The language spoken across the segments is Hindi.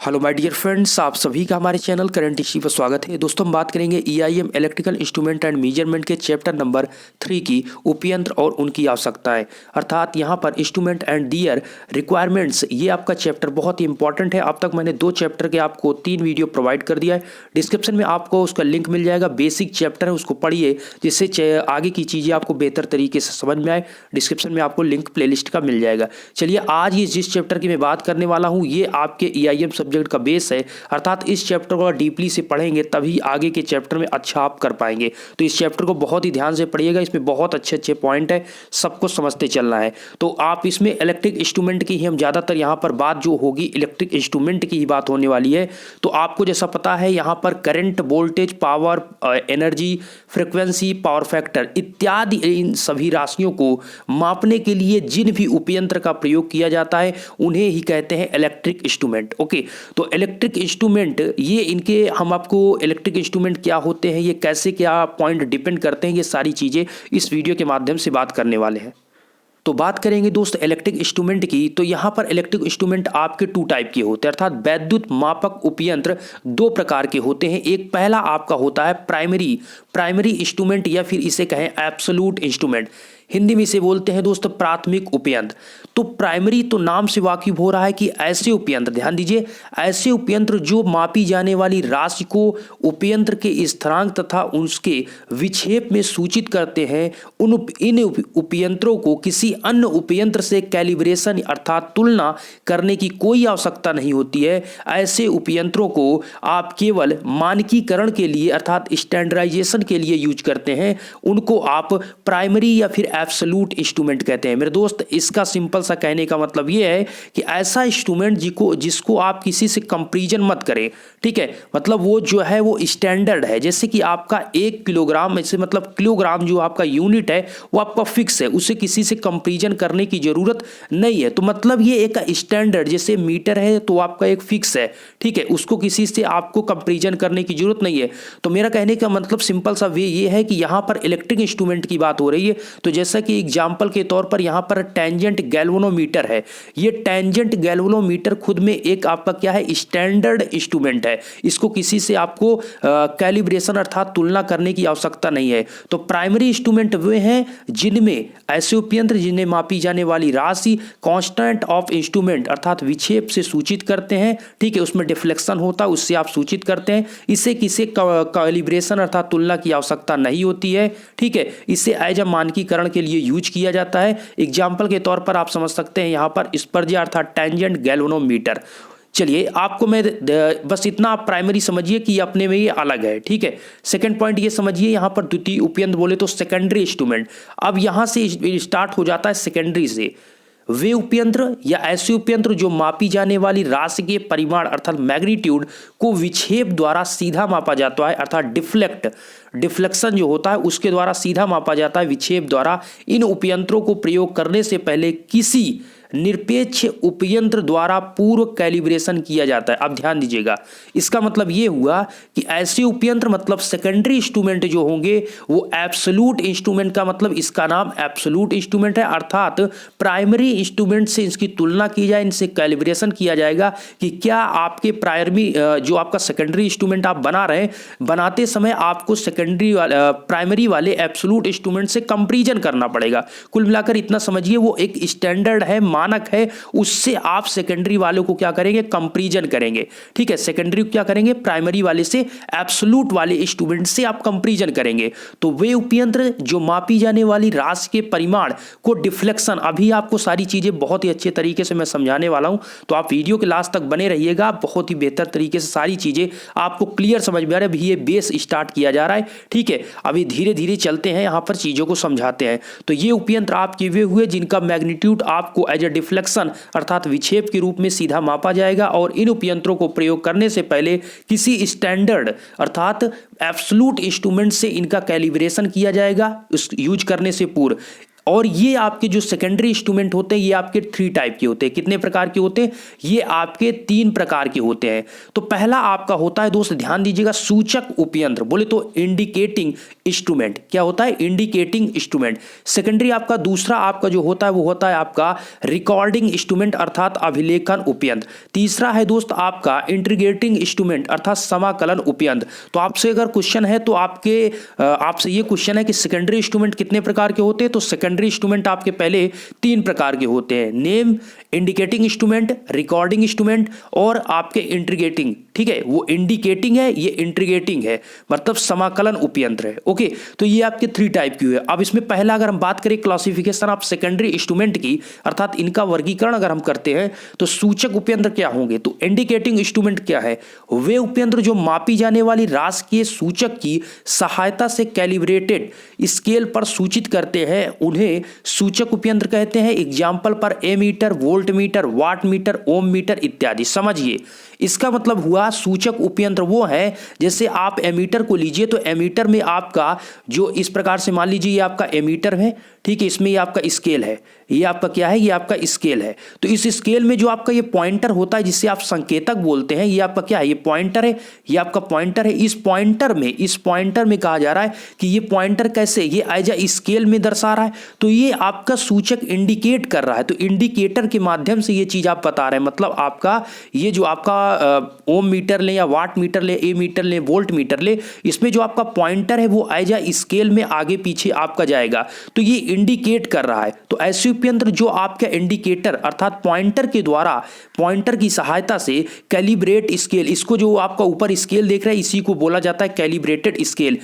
हेलो माय डियर फ्रेंड्स, आप सभी का हमारे चैनल करंट इश्यू पर स्वागत है। दोस्तों, हम बात करेंगे EIM electrical instrument and measurement के चैप्टर नंबर 3 की उपयंत्र और उनकी आवश्यकताएं, अर्थात यहां पर इंस्ट्रूमेंट एंड दियर रिक्वायरमेंट्स। ये आपका चैप्टर बहुत ही इंपॉर्टेंट है। अब तक मैंने 2 चैप्टर के आपको 3 वीडियो प्रोवाइड कर दिया है। डिस्क्रिप्शन में आपको उसका लिंक मिल जाएगा। बेसिक चैप्टर है, उसको पढ़िए जिससे आगे की चीज़ें आपको बेहतर तरीके से समझ में आए। डिस्क्रिप्शन में आपको लिंक प्लेलिस्ट का मिल जाएगा। चलिए, आज ये जिस चैप्टर की मैं बात करने वाला हूँ ये आपके ईआईएम सब्जेक्ट का बेस है, अर्थात इस चैप्टर को डीपली से पढ़ेंगे तभी आगे के चैप्टर में अच्छा आप कर पाएंगे। तो इस चैप्टर को बहुत ही ध्यान से पढ़िएगा, इसमें बहुत अच्छे अच्छे पॉइंट है, सबको समझते चलना है। तो आप इसमें इलेक्ट्रिक इंस्ट्रूमेंट की ही हम ज़्यादातर यहाँ पर बात जो होगी इलेक्ट्रिक इंस्ट्रूमेंट की ही बात होने वाली है। तो आपको जैसा पता है यहाँ पर current, voltage, power, energy, frequency, power factor इत्यादि इन सभी राशियों को मापने के लिए जिन भी उपयंत्र का प्रयोग किया जाता है उन्हें ही कहते हैं इलेक्ट्रिक इंस्ट्रूमेंट। ओके, तो इलेक्ट्रिक इंस्ट्रूमेंट ये इनके हम आपको इलेक्ट्रिक इंस्ट्रूमेंट क्या होते हैं, ये कैसे क्या पॉइंट डिपेंड करते हैं, ये सारी चीज़ें इस वीडियो के माध्यम से बात करने वाले हैं। तो बात करेंगे दोस्त इलेक्ट्रिक इंस्ट्रूमेंट की। तो यहाँ पर इलेक्ट्रिक इंस्ट्रूमेंट आपके 2 टाइप के होते हैं, अर्थात वैद्युत मापक उपयंत्र 2 प्रकार के होते हैं। एक पहला आपका होता है प्राइमरी इंस्ट्रूमेंट, या फिर इसे कहें एब्सोल्यूट इंस्ट्रूमेंट। हिंदी में इसे बोलते हैं दोस्त प्राथमिक उपयंत्र। तो प्राइमरी तो नाम से वाकिफ हो रहा है कि ऐसे उपयंत्र, ध्यान दीजिए, ऐसे उपयंत्र जो मापी जाने वाली राशि को उपयंत्र के स्थिरांक तथा उसके विक्षेप में सूचित करते हैं। इन उपयंत्रों को किसी अन्य उपयंत्र से कैलिब्रेशन अर्थात तुलना करने की कोई आवश्यकता नहीं होती है। ऐसे उपयंत्रों को आप केवल मानकीकरण के लिए अर्थात स्टैंडर्डाइजेशन के लिए यूज करते हैं। उनको आप प्राइमरी या फिर एब्सोल्यूट इंस्ट्रूमेंट कहते हैं। मेरे दोस्त, इसका सिंपल सा कहने का मतलब यह है कि ऐसा इंस्ट्रूमेंट जिसको आप किसी से कंपैरिजन मत करें, ठीक है, मतलब वो जो है वो स्टैंडर्ड है। जैसे कि आपका 1 किलोग्राम, ऐसे मतलब किलोग्राम जो आपका यूनिट है वो आपका फिक्स है, उससे किसी से कंपैरिजन करने की जरूरत नहीं है। तो मतलब ये एक स्टैंडर्ड, जैसे मीटर है तो आपका एक फिक्स है, ठीक है, उसको किसी से आपको कंपैरिजन करने की जरूरत नहीं है। तो मेरा कहने का मतलब सिंपल सा वे ये है कि यहां पर इलेक्ट्रिक इंस्ट्रूमेंट की बात हो रही है। तो जैसा कि एग्जांपल के तौर पर यहां पर टेंजेंट गैल्वेनोमीटर है। ये टेंजेंट गैल्वेनोमीटर खुद में एक आपका क्या है, स्टैंडर्ड इंस्ट्रूमेंट है। इसको किसी से आपको कैलिब्रेशन अर्थात तुलना करने की आवश्यकता नहीं है। तो प्राइमरी इंस्ट्रूमेंट वे हैं जिनमें ऐसे उपयंत्र जिन्हें मापी जाने वाली राशि कांस्टेंट ऑफ इंस्ट्रूमेंट अर्थात विक्षेप से सूचित करते हैं, ठीक है, उसमें डिफ्लेक्शन होता है, उससे आप सूचित करते हैं। इसे किसी कैलिब्रेशन अर्थात तुलना की आवश्यकता नहीं होती है, ठीक है। इसे एज अ मानकीकरण के लिए यूज किया जाता है। एग्जाम्पल के तौर पर आप समझ सकते हैं यहाँ पर स्पर्जा अर्थात टेंजेंट गैल्वेनोमीटर। चलिए, आपको मैं बस इतना आप प्राइमरी समझिए कि अपने में ये अलग है, ठीक है। सेकंड पॉइंट ये समझिए, यहाँ पर द्वितीय उपयंत्र बोले तो सेकेंडरी इंस्ट्रूमेंट। अब यहाँ से स्टार्ट हो जाता है सेकेंडरी से। वे उपयंत्र या ऐसे उपयंत्र जो मापी जाने वाली राशि के परिमाण अर्थात मैग्नीट्यूड को विक्षेप द्वारा सीधा मापा जाता है, अर्थात डिफ्लेक्शन जो होता है उसके द्वारा सीधा मापा जाता है विक्षेप द्वारा। इन उपयंत्रों को प्रयोग करने से पहले किसी निरपेक्ष उपयंत्र द्वारा पूर्व कैलिब्रेशन किया जाता है। अब ध्यान दीजिएगा, इसका मतलब यह हुआ कि ऐसे उपयंत्र मतलब सेकेंडरी इंस्ट्रूमेंट जो होंगे वो एब्सोल्यूट इंस्ट्रूमेंट का मतलब इसका नाम एब्सोल्यूट इंस्ट्रूमेंट है, अर्थात प्राइमरी इंस्ट्रूमेंट से इसकी तुलना की जाए, इनसे कैलिब्रेशन किया जाएगा कि क्या आपके प्राइमरी जो आपका सेकेंडरी इंस्ट्रूमेंट आप बना रहे हैं, बनाते समय आपको प्राइमरी वाले एब्सोल्यूट इंस्ट्रूमेंट से कंपैरिजन करना पड़ेगा। कुल मिलाकर इतना समझिए, वो एक स्टैंडर्ड है, मानक है, उससे आप सेकेंडरी वालों को क्या करेंगे, कंपैरिजन करेंगे, ठीक है। सेकेंडरी को क्या करेंगे, प्राइमरी वाले से एब्सोल्यूट वाले इंस्ट्रूमेंट से आप कंपैरिजन करेंगे। तो वे उपयंत्र जो मापी जाने वाली राशि के परिमाण को डिफ्लेक्शन, अभी आपको सारी चीजें बहुत ही अच्छे तरीके से मैं समझाने वाला हूं, तो आप वीडियो के लास्ट तक बने रहिएगा। बहुत ही बेहतर तरीके से सारी चीजें आपको क्लियर समझ में आ रही है। अभी ये बेस स्टार्ट किया जा रहा है, ठीक है। अभी धीरे धीरे चलते हैं, यहां पर चीजों को समझाते हैं। तो ये उपयंत्र आपके वे हुए जिनका मैग्नीट्यूड आपको एज डिफ्लेक्शन अर्थात विक्षेप के रूप में सीधा मापा जाएगा, और इन उपयंत्रों को प्रयोग करने से पहले किसी स्टैंडर्ड अर्थात एब्सोल्यूट इंस्ट्रूमेंट से इनका कैलिब्रेशन किया जाएगा उस यूज करने से पूर्व। और ये आपके जो सेकेंडरी इंस्ट्रूमेंट होते हैं ये आपके 3 टाइप के होते हैं। कितने प्रकार के होते हैं? ये आपके 3 प्रकार के होते हैं। तो पहला आपका होता है दोस्त, ध्यान दीजिएगा, सूचक उपयंत्र, बोले तो इंडिकेटिंग इंस्ट्रूमेंट। क्या होता है? Indicating instrument. सेकेंडरी आपका दूसरा आपका जो होता है वो होता है आपका रिकॉर्डिंग इंस्ट्रूमेंट अर्थात अभिलेखन उपयंत्र। तीसरा है दोस्त आपका इंटीग्रेटिंग इंस्ट्रूमेंट अर्थात समाकलन उपयंत्र। तो आपसे अगर क्वेश्चन है तो आपसे ये क्वेश्चन है कि सेकेंडरी इंस्ट्रूमेंट कितने प्रकार के होते हैं, तो सेकेंडरी इंस्ट्रूमेंट आपके पहले 3 प्रकार के होते हैं, name, indicating instrument, recording instrument और आपके इंटीग्रेटिंग। ठीक है, वो इंडिकेटिंग है, ये इंटीग्रेटिंग है, मतलब समाकलन उपयंत्र है। ओके, तो ये आपके 3 टाइप की हुए। अब इसमें पहला अगर हम बात करें क्लासिफिकेशन ऑफ सेकेंडरी इंस्ट्रूमेंट की, अर्थात इनका वर्गीकरण अगर हम करते हैं तो सूचक उपयंत्र क्या होंगे? तो इंडिकेटिंग इंस्ट्रूमेंट क्या है? वे उपयंत्र जो मापी जाने वाली राशि के सूचक की सहायता से कैलिब्रेटेड स्केल पर सूचित करते हैं, उन्हें सूचक उपयंत्र कहते हैं। एग्जाम्पल पर ammeter, voltmeter, wattmeter, ohmmeter इत्यादि। समझिए, इसका मतलब हुआ सूचक उपयंत्र वो है, जैसे आप एमीटर को लीजिए तो एमीटर में आपका जो इस प्रकार से मान लीजिए ये आपका एमीटर है, ठीक है, इसमें ये आपका स्केल है, ये आपका क्या है? ये आपका स्केल है। तो इस स्केल में जो आपका ये पॉइंटर होता है जिससे आप संकेतक बोलते हैं, ये आपका क्या है? ये पॉइंटर है, ये आपका पॉइंटर है। इस पॉइंटर में कहा जा रहा है कि ये पॉइंटर कैसे, ये एज अ स्केल में दर्शा रहा है, तो ये आपका सूचक इंडिकेट कर रहा है। तो इंडिकेटर के माध्यम से ये चीज आप बता रहे हैं, मतलब आपका ये जो आपका ओम मीटर ले या वाट मीटर ले, ए मीटर ले, वोल्ट मीटर ले, इसमें जो आपका पॉइंटर है वो एज अ स्केल में आगे पीछे आपका जाएगा, तो ये इंडिकेट कर रहा है। तो ऐसे उपयंत्र जो आपका इंडिकेटर अर्थात पॉइंटर के द्वारा, पॉइंटर की सहायता से कैलिब्रेट स्केल, इसको जो आपका ऊपर स्केल देख रहे हैं इसी को बोला जाता है कैलिब्रेटेड स्केल।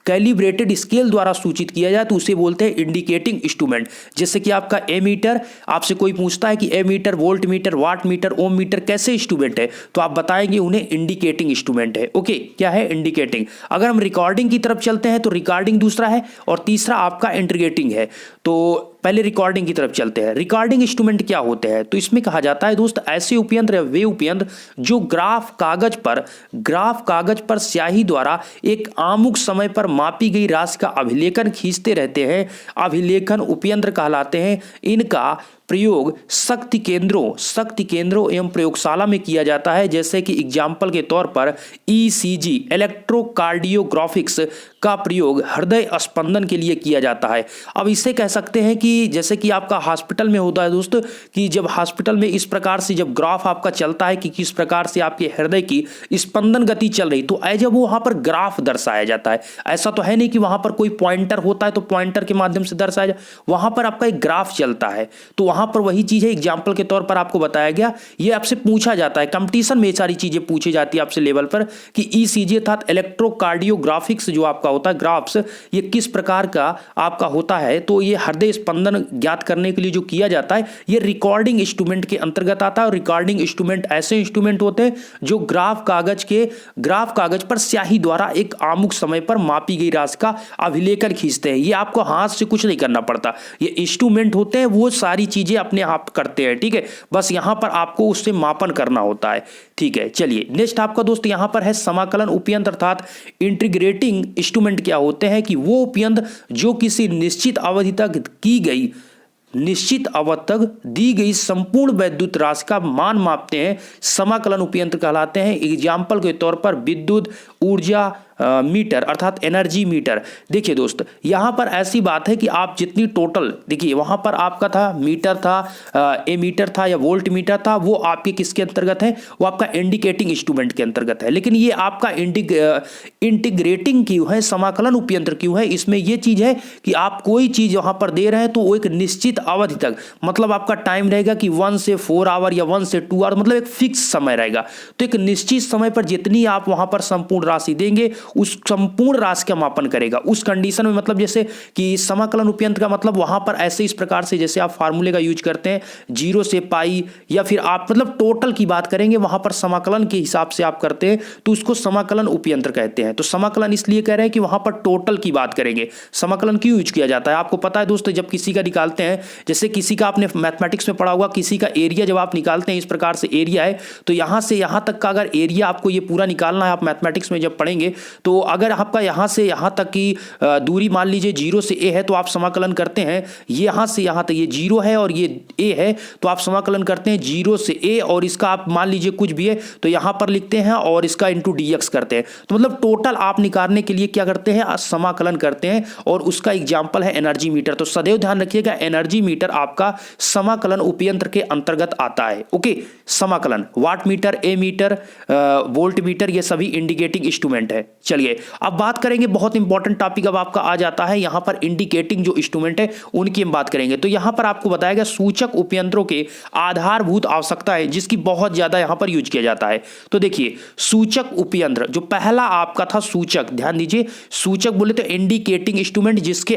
कैलिब्रेटेड स्केल द्वारा सूचित किया जाए तो उसे बोलते हैं इंडिकेटिंग इंस्ट्रूमेंट। जैसे कि आपका एमीटर, आपसे कोई पूछता है कि ammeter, voltmeter, wattmeter, ohmmeter कैसे इंस्ट्रूमेंट है, तो आप बताएंगे उन्हें इंडिकेटिंग इंस्ट्रूमेंट है। ओके, क्या है? इंडिकेटिंग। अगर हम रिकॉर्डिंग की तरफ चलते हैं तो रिकॉर्डिंग दूसरा है और तीसरा आपका इंटीग्रेटिंग है। तो पहले रिकॉर्डिंग की तरफ चलते हैं। रिकॉर्डिंग इंस्ट्रूमेंट क्या होते हैं? तो इसमें कहा जाता है दोस्त, ऐसे उपयंत्र या वे उपयंत्र जो ग्राफ कागज पर स्याही द्वारा एक आमुख समय पर मापी गई राशि का अभिलेखन खींचते रहते हैं, अभिलेखन उपयंत्र कहलाते हैं। इनका प्रयोग शक्ति केंद्रों एवं प्रयोगशाला में किया जाता है। जैसे कि एग्जाम्पल के तौर पर ईसीजी, इलेक्ट्रोकार्डियोग्राफिक्स का प्रयोग हृदय स्पंदन के लिए किया जाता है। अब इसे कह सकते हैं कि जैसे कि आपका हॉस्पिटल में होता है दोस्त, कि जब हॉस्पिटल में इस प्रकार से जब ग्राफ आपका चलता है कि किस प्रकार से आपके हृदय की स्पंदन गति चल रही, तो जब वहां पर ग्राफ दर्शाया जाता है। ऐसा तो है नहीं कि वहां पर कोई पॉइंटर होता है तो पॉइंटर के माध्यम से दर्शाया जाए, वहां पर आपका एक ग्राफ चलता है। तो वहां पर वही चीज है, एग्जाम्पल के तौर पर आपको बताया गया। ये आपसे पूछा जाता है, कंपटीशन में सारी चीजें पूछी जाती है आपसे लेवल पर कि ईसीजी अर्थात इलेक्ट्रोकार्डियोग्राफिक्स जो आपका होता है ग्राफ्स, ये किस प्रकार का आपका होता है। तो ये हृदय स्पंदन ज्ञात करने के लिए जो किया जाता है, ये रिकॉर्डिंग इंस्ट्रूमेंट के अंतर्गत आता है। और रिकॉर्डिंग इंस्ट्रूमेंट ऐसे इंस्ट्रूमेंट होते हैं जो ग्राफ कागज पर स्याही द्वारा एक आमुख समय पर मापी गई राशि का अभिलेखन खींचते हैं। ये आपको हाथ से कुछ नहीं करना पड़ता, ये इंस्ट्रूमेंट होते हैं, वो सारी चीजें अपने आप करते हैं। ठीक है, बस यहां पर आपको उससे मापन करना होता है। ठीक है, चलिए नेक्स्ट आपका दोस्त यहां पर है समाकलन उपयंत्र अर्थात इंटीग्रेटिंग इंस्ट्रूमेंट। क्या होते हैं कि वो उपयंत्र जो किसी निश्चित अवधि तक दी गई संपूर्ण वैद्युत राशि का मान मापते हैं, समाकलन उपयंत्र कहलाते हैं। एग्जाम्पल के तौर पर विद्युत ऊर्जा मीटर अर्थात एनर्जी मीटर। देखिए दोस्त, यहां पर ऐसी बात है कि आप जितनी टोटल, देखिए वहां पर आपका था मीटर था, एमीटर था या वोल्ट मीटर था, वो आपके किसके अंतर्गत है? वो आपका इंडिकेटिंग इंस्ट्रूमेंट के अंतर्गत है। लेकिन ये आपका इंटीग्रेटिंग क्यों है, समाकलन उपयंत्र क्यों है? इसमें यह चीज है कि आप कोई चीज वहां पर दे रहे हैं तो वो एक निश्चित अवधि तक, मतलब आपका टाइम रहेगा कि 1 से 4 आवर या 1 से 2 आवर, मतलब एक फिक्स समय रहेगा। तो एक निश्चित समय पर जितनी आप वहां पर संपूर्ण राशि देंगे उस संपूर्ण राशि का मापन करेगा उस कंडीशन में। मतलब जैसे कि समाकलन उपयंत्र का मतलब वहां पर ऐसे इस प्रकार से जैसे आप फार्मूले का यूज करते हैं 0 से पाई, या फिर आप मतलब टोटल की बात करेंगे वहां पर समाकलन के हिसाब से आप करते हैं तो उसको समाकलन उपयंत्र कहते हैं। तो समाकलन इसलिए कह रहे हैं कि वहां पर टोटल की बात करेंगे। समाकलन क्यों यूज किया जाता है आपको पता है दोस्तों? जब किसी का निकालते हैं, जैसे किसी का आपने मैथमेटिक्स में पढ़ा होगा, किसी का एरिया जब आप निकालते हैं इस प्रकार से एरिया है, तो यहां से यहां तक का अगर एरिया आपको ये पूरा निकालना है, आप मैथमेटिक्स में जब पढ़ेंगे तो अगर आपका यहाँ से यहाँ तक की दूरी मान लीजिए 0 से a है तो आप समाकलन करते हैं ये यहाँ से यहाँ तक ये 0 है और ये a है तो आप समाकलन करते हैं 0 से a और इसका आप मान लीजिए कुछ भी है तो यहाँ पर लिखते हैं और इसका इंटू dx करते हैं। तो मतलब टोटल आप निकालने के लिए क्या करते हैं समाकलन करते हैं और उसका एग्जाम्पल है एनर्जी मीटर। तो सदैव ध्यान रखिएगा एनर्जी मीटर आपका समाकलन उपयंत्र के अंतर्गत आता है। ओके, समाकलन वाट मीटर, ए मीटर, वोल्ट मीटर ये सभी इंडिकेटिंग इंस्ट्रूमेंट है। चलिए अब बात करेंगे, बहुत इंपॉर्टेंट टॉपिक अब आपका आ जाता है यहां पर इंडिकेटिंग जो इंस्ट्रूमेंट है उनकी हम बात करेंगे। तो यहां पर आपको बताएगा सूचक उपयंत्रों के आधारभूत आवश्यकता है जिसकी बहुत ज्यादा यहां पर यूज किया जाता है। तो देखिए सूचक उपयंत्र जो पहला आपका था सूचक, ध्यान दीजिए सूचक बोले तो इंडिकेटिंग इंस्ट्रूमेंट जिसके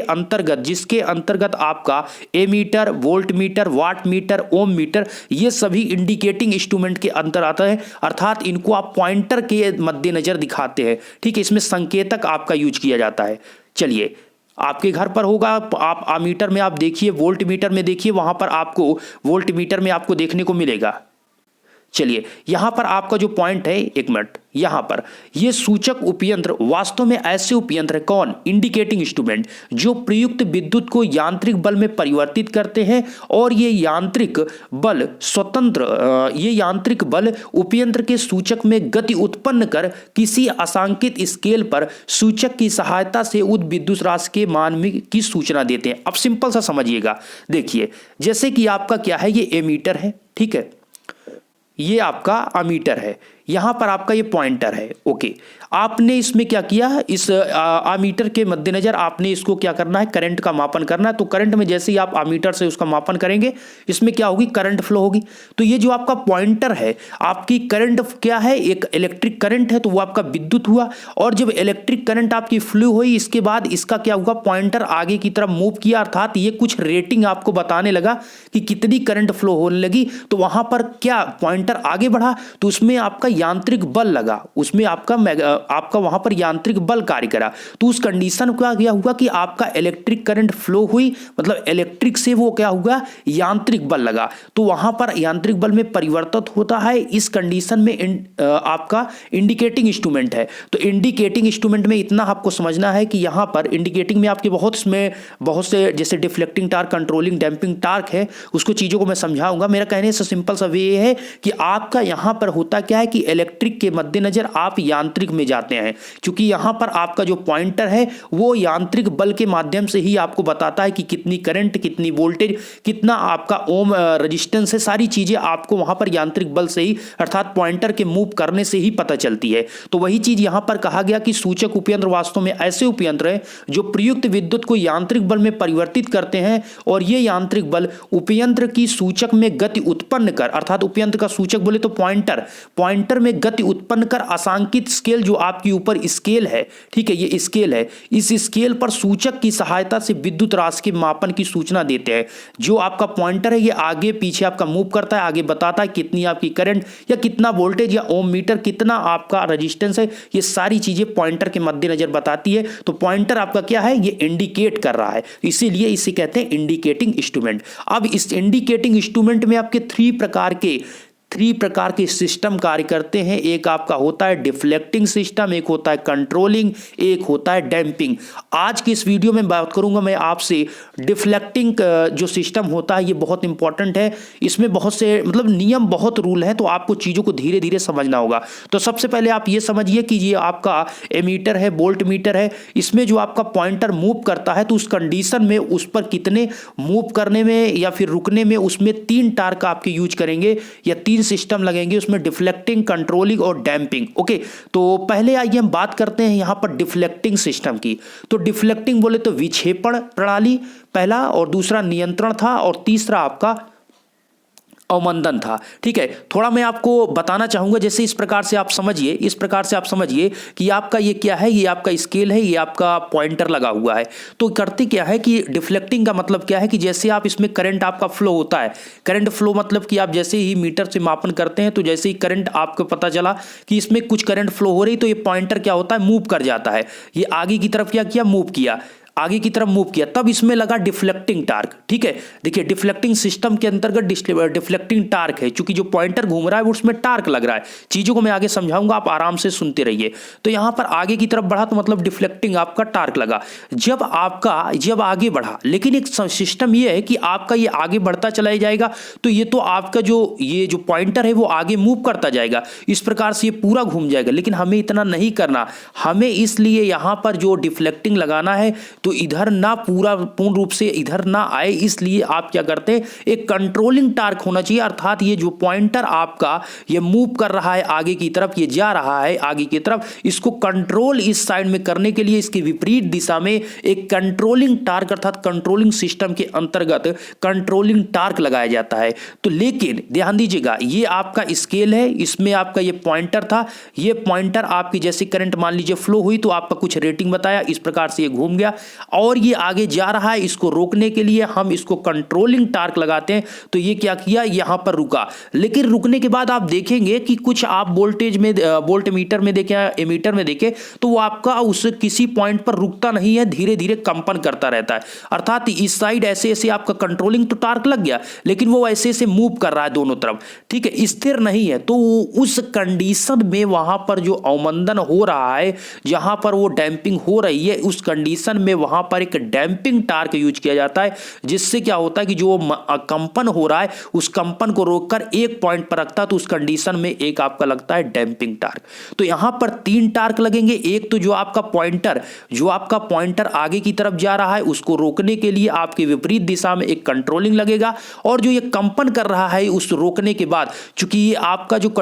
अंतर्गत आपका ammeter, voltmeter, wattmeter, ohmmeter ये सभी इंडिकेटिंग इंस्ट्रूमेंट के अंतर आता है, अर्थात इनको आप पॉइंटर के मद्देनजर दिखाते हैं। ठीक है, इसमें संकेतक आपका यूज किया जाता है। चलिए आपके घर पर होगा, आप अमीटर में आप देखिए, वोल्ट मीटर में देखिए, वहां पर आपको वोल्ट मीटर में आपको देखने को मिलेगा। चलिए यहां पर आपका जो पॉइंट है, एक मिनट, यहां पर ये सूचक उपयंत्र वास्तव में ऐसे उपयंत्र है, कौन, इंडिकेटिंग इंस्ट्रूमेंट जो प्रयुक्त विद्युत को यांत्रिक बल में परिवर्तित करते हैं और ये यांत्रिक बल उपयंत्र के सूचक में गति उत्पन्न कर किसी आसांकित स्केल पर सूचक की सहायता से उस विद्युत राशि के मान में की सूचना देते हैं। अब सिंपल सा समझिएगा, देखिए जैसे कि आपका क्या है, ये एमीटर है, ठीक है, ये आपका अमीटर है, यहां पर आपका ये पॉइंटर है। ओके, आपने इसमें क्या किया, इस अमीटर के मद्देनजर आपने इसको क्या करना है, करंट का मापन करना है। तो करंट में जैसे ही आप अमीटर से उसका मापन करेंगे इसमें क्या होगी, करंट फ्लो होगी। तो ये जो आपका पॉइंटर है आपकी करंट क्या है, एक इलेक्ट्रिक करंट है, तो वो आपका विद्युत हुआ। और जब इलेक्ट्रिक करंट आपकी फ्लो हुई इसके बाद इसका क्या हुआ, पॉइंटर आगे की तरफ मूव किया, अर्थात ये कुछ रेटिंग आपको बताने लगा कि कितनी करंट फ्लो होने लगी। तो वहां पर क्या पॉइंटर आगे बढ़ा तो उसमें आपका यांत्रिक बल लगा, उसमें आपका वहां पर यांत्रिक बल कार्य करा। तो उस कंडीशन का क्या हुआ कि आपका इलेक्ट्रिक करंट फ्लो हुई, मतलब इलेक्ट्रिक से वो क्या हुआ, यांत्रिक बल लगा। तो वहां पर यांत्रिक बल में परिवर्तित होता है। इस कंडीशन में आपका इंडिकेटिंग इंस्ट्रूमेंट है। तो इंडिकेटिंग इंस्ट्रूमेंट में इतना आपको समझना है कि यहां पर इंडिकेटिंग में आपके बहुत से जैसे deflecting torque, controlling, damping torque है, उसको चीजों को मैं समझाऊंगा। मेरा कहने से सिंपल सा वे है कि आपका यहां पर होता क्या है कि इलेक्ट्रिक के मद्देनजर आप यांत्रिक में जाते हैं, क्योंकि यहां पर आपका जो पॉइंटर है वो यांत्रिक बल के माध्यम से ही आपको बताता है कि कितनी करंट, कितनी वोल्टेज, कितना आपका ओम रेजिस्टेंस है, सारी चीजें आपको वहां पर यांत्रिक बल से ही अर्थात पॉइंटर के मूव करने से ही पता चलती है। तो वही चीज यहां पर कहा गया कि सूचक उपयंत्र वास्तव में ऐसे उपयंत्र हैं जो प्रयुक्त विद्युत को यांत्रिक बल में परिवर्तित करते हैं और ये यांत्रिक बल उपयंत्र की सूचक में गति उत्पन्न कर, अर्थात उपयंत्र का सूचक बोले तो पॉइंटर में गति उत्पन्न कर आसांकित स्केल, जो आपकी ऊपर स्केल है, ठीक है, ये स्केल है, इस स्केल पर सूचक की सहायता से विद्युत राशि के मापन की सूचना देते हैं। जो आपका पॉइंटर है ये आगे पीछे आपका मूव करता है, आगे बताता है कितनी आपकी करंट या कितना वोल्टेज या ओम मीटर, कितना आपका रेजिस्टेंस है, ये सारी चीजें पॉइंटर के मद्देनजर बताती है। तो पॉइंटर आपका क्या है, ये इंडिकेट कर रहा है, इसीलिए इसे कहते हैं इंडिकेटिंग इंस्ट्रूमेंट। अब इस इंडिकेटिंग इंस्ट्रूमेंट में आपके थ्री प्रकार के सिस्टम कार्य करते हैं। एक आपका होता है डिफ्लेक्टिंग सिस्टम, एक होता है कंट्रोलिंग, एक होता है डैंपिंग। आज की इस वीडियो में बात करूंगा मैं आपसे डिफ्लेक्टिंग जो सिस्टम होता है, ये बहुत इंपॉर्टेंट है। इसमें बहुत से मतलब नियम, बहुत रूल है, तो आपको चीज़ों को धीरे धीरे समझना होगा। तो सबसे पहले आप ये समझिए कि ये आपका एमीटर है, वोल्ट मीटर है, इसमें जो आपका पॉइंटर मूव करता है तो उस कंडीशन में उस पर कितने मूव करने में या फिर रुकने में उसमें 3 टार्क आपके यूज करेंगे या 3 सिस्टम लगेंगे, उसमें डिफ्लेक्टिंग, कंट्रोलिंग और डैंपिंग। ओके, तो पहले आइए हम बात करते हैं यहां पर डिफ्लेक्टिंग सिस्टम की। तो डिफ्लेक्टिंग बोले तो विक्षेपण प्रणाली पहला, और दूसरा नियंत्रण था, और तीसरा आपका अवमंदन था। ठीक है, थोड़ा मैं आपको बताना चाहूंगा, जैसे इस प्रकार से आप समझिए कि आपका ये क्या है, ये आपका स्केल है, ये आपका पॉइंटर लगा हुआ है। तो करते क्या है कि डिफ्लेक्टिंग का मतलब क्या है कि जैसे आप इसमें करंट आपका फ्लो होता है, करंट फ्लो मतलब कि आप जैसे ही मीटर से मापन करते हैं तो जैसे ही करंट आपको पता चला कि इसमें कुछ करंट फ्लो हो रही, तो ये पॉइंटर क्या होता है, मूव कर जाता है, ये आगे की तरफ क्या किया, मूव किया। आगे की तरफ मूव किया, तब इसमें लगा डिफ्लेक्टिंग टार्क। ठीक है, देखिए डिफ्लेक्टिंग सिस्टम के अंतर्गत डिफ्लेक्टिंग टार्क है, क्योंकि जो पॉइंटर घूम रहा है उसमें टार्क लग रहा है। चीजों को मैं आगे समझाऊंगा, आप आराम से सुनते रहिए। तो यहां पर आगे की तरफ बढ़ा तो मतलब डिफ्लेक्टिंग आपका टार्क लगा। जब आगे बढ़ा, लेकिन एक सिस्टम ये है कि आपका ये आगे बढ़ता चला जाएगा, तो ये तो आपका ये जो पॉइंटर है वो आगे मूव करता जाएगा, इस प्रकार से ये पूरा घूम जाएगा। लेकिन हमें इतना नहीं करना, हमें इसलिए यहां पर जो डिफ्लेक्टिंग लगाना है तो इधर ना पूर्ण रूप से इधर ना आए, इसलिए आप क्या करते हैं, एक कंट्रोलिंग टार्क होना चाहिए। अर्थात ये जो पॉइंटर आपका ये मूव कर रहा है आगे की तरफ, ये जा रहा है आगे की तरफ, इसको कंट्रोल इस साइड में करने के लिए इसकी विपरीत दिशा में एक कंट्रोलिंग टार्क अर्थात कंट्रोलिंग सिस्टम के अंतर्गत कंट्रोलिंग टार्क लगाया जाता है। तो लेकिन ध्यान दीजिएगा, ये आपका स्केल है, इसमें आपका ये पॉइंटर था, ये पॉइंटर आपकी जैसे करंट मान लीजिए फ्लो हुई तो आपका कुछ रेटिंग बताया, इस प्रकार से ये घूम गया और ये आगे जा रहा है। इसको रोकने के लिए हम इसको कंट्रोलिंग टार्क लगाते हैं। तो ये क्या किया, यहां पर रुका। लेकिन रुकने के बाद आप देखेंगे कि कुछ आप वोल्टेज में वोल्ट मीटर में देखें, एमीटर में देखें, तो वो आपका उस किसी पॉइंट पर रुकता नहीं है, धीरे धीरे कंपन करता रहता है। अर्थात इस साइड ऐसे ऐसे आपका कंट्रोलिंग तो टार्क लग गया, लेकिन वो ऐसे ऐसे मूव कर रहा है दोनों तरफ। ठीक है, स्थिर नहीं है। तो उस कंडीशन में वहां पर जो अवमंदन हो रहा है, जहां पर वो डैंपिंग हो रही है, उस कंडीशन में वहां पर एक डैंपिंग टार्क यूज किया जाता है, जिससे क्या होता है कि जो कंपन हो रहा है उस कंपन को रोककर एक पॉइंट पर रखता है। तो उस कंडीशन में एक आपका लगता है डैंपिंग टार्क। तो यहां पर 3 टार्क लगेंगे। एक तो जो आपका पॉइंटर आगे की तरफ जा रहा है उसको रोकने के लिए आपके विपरीत दिशा में एक कंट्रोलिंग लगेगा, और जो ये कंपन कर रहा है उस रोकने के बाद, चूंकि ये आपका जो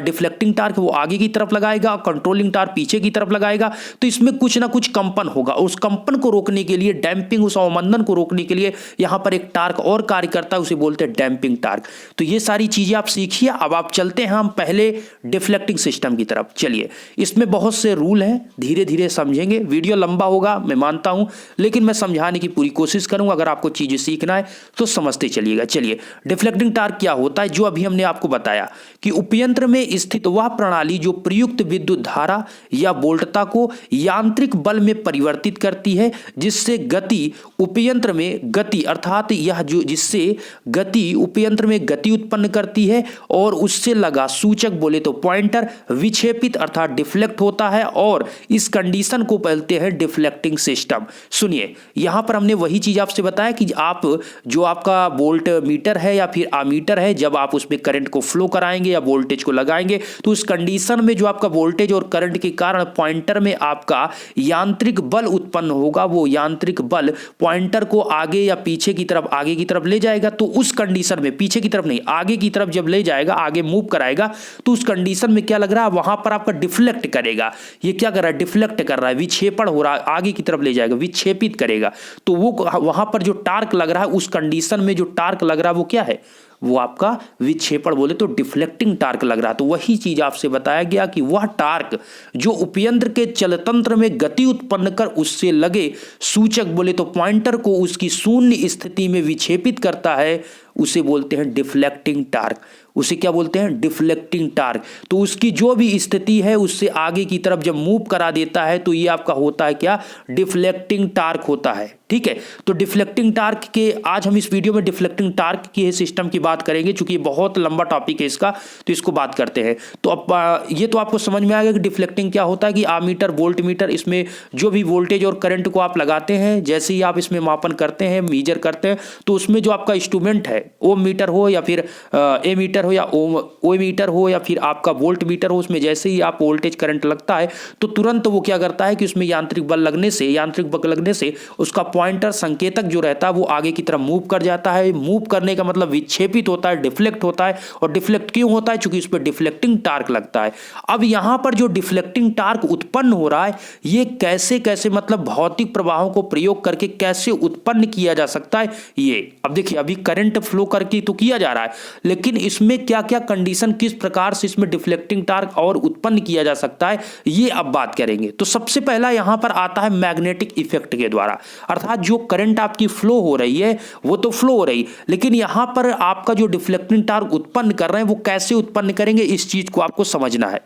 डिफ्लेक्टिंग टार्क वो आगे की तरफ लगाएगा, कंट्रोलिंग टार्क पीछे की तरफ लगाएगा, तो इसमें कुछ ना कुछ कंपन होगा। उस कंपन को रोकने के लिए, डैंपिंग उस अवमंदन को रोकने के लिए यहां पर एक टार्क और कार्य करता है, उसे बोलते हैं डैंपिंग टार्क। तो ये सारी चीजें आप सीखिए। अब आप चलते हैं हम पहले डिफ्लेक्टिंग सिस्टम की तरफ। चलिए, इसमें बहुत से रूल हैं, धीरे धीरे समझेंगे। वीडियो लंबा होगा मैं मानता हूं, लेकिन मैं समझाने की पूरी कोशिश करूंगा। अगर आपको चीजें सीखना है तो समझते चलिएगा। चलिए, डिफ्लेक्टिंग टार्क क्या होता है, जो अभी हमने आपको बताया कि उपयंत्र में स्थित वह प्रणाली जो प्रयुक्त विद्युत धारा या वोल्टता को यांत्रिक बल में परिवर्तित करती है, जिससे गति उपयंत्र में गति अर्थात यह जो जिससे गति उपयंत्र में गति उत्पन्न करती है, और उससे लगा सूचक बोले तो पॉइंटर विक्षेपित अर्थात डिफ्लेक्ट होता है, और इस कंडीशन को बोलते हैं डिफ्लेक्टिंग सिस्टम। सुनिए, यहां पर हमने वही चीज आपसे बताया कि आप जो आपका वोल्ट मीटर है या फिर आमीटर है, जब आप उसमें करंट को फ्लो कराएंगे या वोल्टेज को लगाएंगे, तो उस कंडीशन में जो आपका वोल्टेज और करंट के कारण पॉइंटर में आपका यांत्रिक बल उत्पन्न होगा। वो यांत्रिक बल पॉइंटर को आगे या पीछे की तरफ, आगे की तरफ ले जाएगा। तो उस कंडीशन में, पीछे की तरफ नहीं, आगे की तरफ जब ले जाएगा, आगे मूव कराएगा, तो उस कंडीशन में क्या लग रहा है, वहां पर आपका डिफ्लेक्ट करेगा। ये क्या कर रहा है, डिफ्लेक्ट कर रहा है, विक्षेपण हो रहा है, आगे की तरफ ले जाएगा, विक्षेपित करेगा। तो वो वहां पर जो टार्क लग रहा है, उस कंडीशन में जो टार्क लग रहा है वो क्या है, वो आपका विक्षेपण बोले तो डिफ्लेक्टिंग टार्क लग रहा है। तो वही चीज आपसे बताया गया कि वह टार्क जो उपयंत्र के चलतंत्र में गति उत्पन्न कर उससे लगे सूचक बोले तो पॉइंटर को उसकी शून्य स्थिति में विक्षेपित करता है, उसे बोलते हैं डिफ्लेक्टिंग टार्क। उसे क्या बोलते हैं, डिफ्लेक्टिंग टार्क। तो उसकी जो भी स्थिति है उससे आगे की तरफ जब मूव करा देता है, तो ये आपका होता है क्या, डिफ्लेक्टिंग टार्क होता है। ठीक है, तो डिफ्लेक्टिंग टार्क के आज हम इस वीडियो में डिफ्लेक्टिंग टार्क के सिस्टम की बात करेंगे, क्योंकि बहुत लंबा टॉपिक है इसका, तो इसको बात करते हैं। तो अब ये तो आपको समझ में आएगा कि डिफ्लेक्टिंग क्या होता है, कि आमीटर वोल्ट मीटर, इसमें जो भी वोल्टेज और करंट को आप लगाते हैं, जैसे ही आप इसमें मापन करते हैं, मीजर करते हैं, तो उसमें जो आपका इंस्ट्रूमेंट है, ओम मीटर हो या फिर एमीटर हो या ओ मीटर हो या फिर आपका वोल्ट मीटर हो, उसमें जैसे ही आप वोल्टेज करंट लगता है तो तुरंत वो क्या करता है कि उसमें यांत्रिक बल लगने से उसका पॉइंटर संकेतक जो रहता है वो आगे की तरफ मूव कर जाता है। मूव करने का मतलब विक्षेपित होता है, डिफ्लेक्ट होता है। और डिफ्लेक्ट क्यों होता है, क्योंकि उस पर डिफ्लेक्टिंग टार्क लगता है। अब यहां पर जो डिफ्लेक्टिंग टार्क उत्पन्न हो रहा है, ये कैसे कैसे मतलब भौतिक प्रवाहों को प्रयोग करके कैसे उत्पन्न किया जा सकता है। ये अब देखिए, अभी करंट फ्लो करके तो किया जा रहा है, लेकिन इसमें क्या क्या कंडीशन, किस प्रकार से इसमें डिफ्लेक्टिंग टार्क और उत्पन्न किया जा सकता है, ये अब बात करेंगे। तो सबसे पहला यहां पर आता है मैग्नेटिक इफेक्ट के द्वारा। अर्थात जो करंट आपकी फ्लो हो रही है वो तो फ्लो हो रही, लेकिन यहां पर आपका जो डिफ्लेक्टिंग टार्क उत्पन्न कर रहे हैं वो कैसे उत्पन्न करेंगे, इस चीज को आपको समझना है।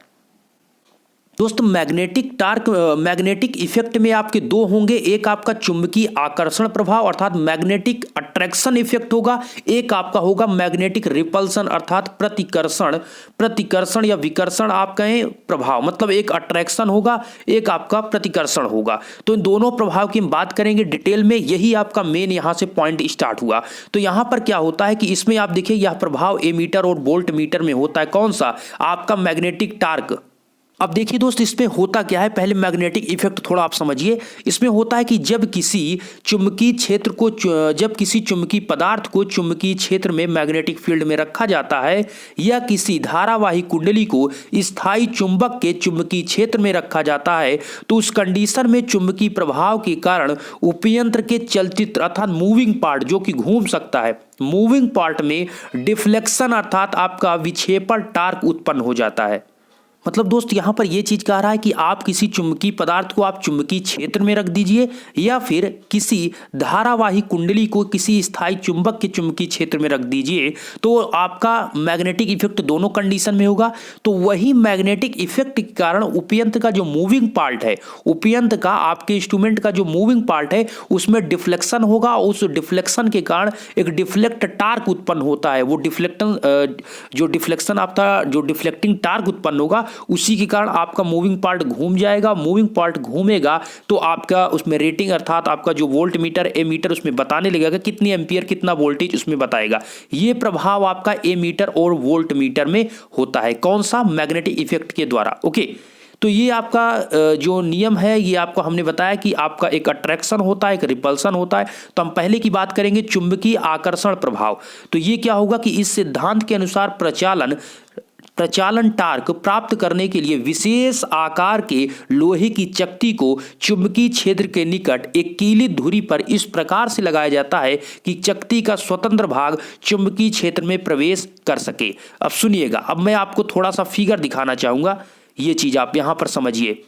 दोस्तों मैग्नेटिक इफेक्ट में आपके दो होंगे, एक आपका चुंबकीय आकर्षण प्रभाव अर्थात मैग्नेटिक अट्रैक्शन इफेक्ट होगा, एक आपका होगा मैग्नेटिक रिपल्सन अर्थात प्रतिकर्षण या विकर्षण आप कहें प्रभाव, मतलब एक अट्रैक्शन होगा एक आपका प्रतिकर्षण होगा। तो इन दोनों प्रभाव की हम बात करेंगे डिटेल में, यही आपका मेन यहां से पॉइंट स्टार्ट हुआ। तो यहां पर क्या होता है कि इसमें आप देखिए यह प्रभाव एमीटर और वोल्ट मीटर में होता है, कौन सा आपका मैग्नेटिक टार्क। अब देखिए दोस्त इसमें होता क्या है, पहले मैग्नेटिक इफेक्ट थोड़ा आप समझिए। इसमें होता है कि जब किसी चुंबकीय पदार्थ को चुंबकीय क्षेत्र में मैग्नेटिक फील्ड में रखा जाता है या किसी धारावाही कुंडली को स्थायी चुंबक के चुंबकीय क्षेत्र में रखा जाता है, तो उस कंडीशन में चुंबकीय प्रभाव के कारण उपयंत्र के चलचित्र अर्थात मूविंग पार्ट जो कि घूम सकता है, मूविंग पार्ट में डिफ्लेक्शन अर्थात आपका विक्षेपण टार्क उत्पन्न हो जाता है। मतलब दोस्त यहां पर यह चीज कह रहा है कि आप किसी चुंबकीय पदार्थ को आप चुंबकीय क्षेत्र में रख दीजिए या फिर किसी धारावाही कुंडली को किसी स्थायी चुंबक के चुंबकीय क्षेत्र में रख दीजिए, तो आपका मैग्नेटिक इफेक्ट दोनों कंडीशन में होगा। तो वही मैग्नेटिक इफेक्ट के कारण उपयंत्र का जो मूविंग पार्ट है, उपयंत्र का आपके इंस्ट्रूमेंट का जो मूविंग पार्ट है उसमें डिफ्लेक्शन होगा, उस डिफ्लेक्शन के कारण एक डिफ्लेक्ट टार्क उत्पन्न होता है। वो जो डिफ्लेक्टिंग टार्क उत्पन्न होगा उसी के कारण आपका मूविंग पार्ट घूम जाएगा। मूविंग पार्ट घूमेगा तो आपका उसमें रेटिंग अर्थात आपका जो वोल्ट मीटर एमीटर उसमें बताने लगेगा कि कितनी एम्पियर कितना वोल्टेज उसमें बताएगा। ये प्रभाव आपका एमीटर और वोल्ट मीटर में होता है, कौन सा, मैग्नेटिक इफेक्ट के द्वारा। ओके, तो ये आपका जो नियम है ये आपको हमने बताया कि आपका एक अट्रैक्शन होता है एक रिपल्सन होता है। तो हम पहले की बात करेंगे चुंबकीय आकर्षण प्रभाव। तो ये क्या होगा कि इस सिद्धांत के अनुसार प्रचालन टार्क प्राप्त करने के लिए विशेष आकार के लोहे की चकती को चुंबकीय क्षेत्र के निकट एक कीली धुरी पर इस प्रकार से लगाया जाता है कि चकती का स्वतंत्र भाग चुंबकीय क्षेत्र में प्रवेश कर सके। अब सुनिएगा, अब मैं आपको थोड़ा सा फिगर दिखाना चाहूंगा, ये चीज आप यहां पर समझिए।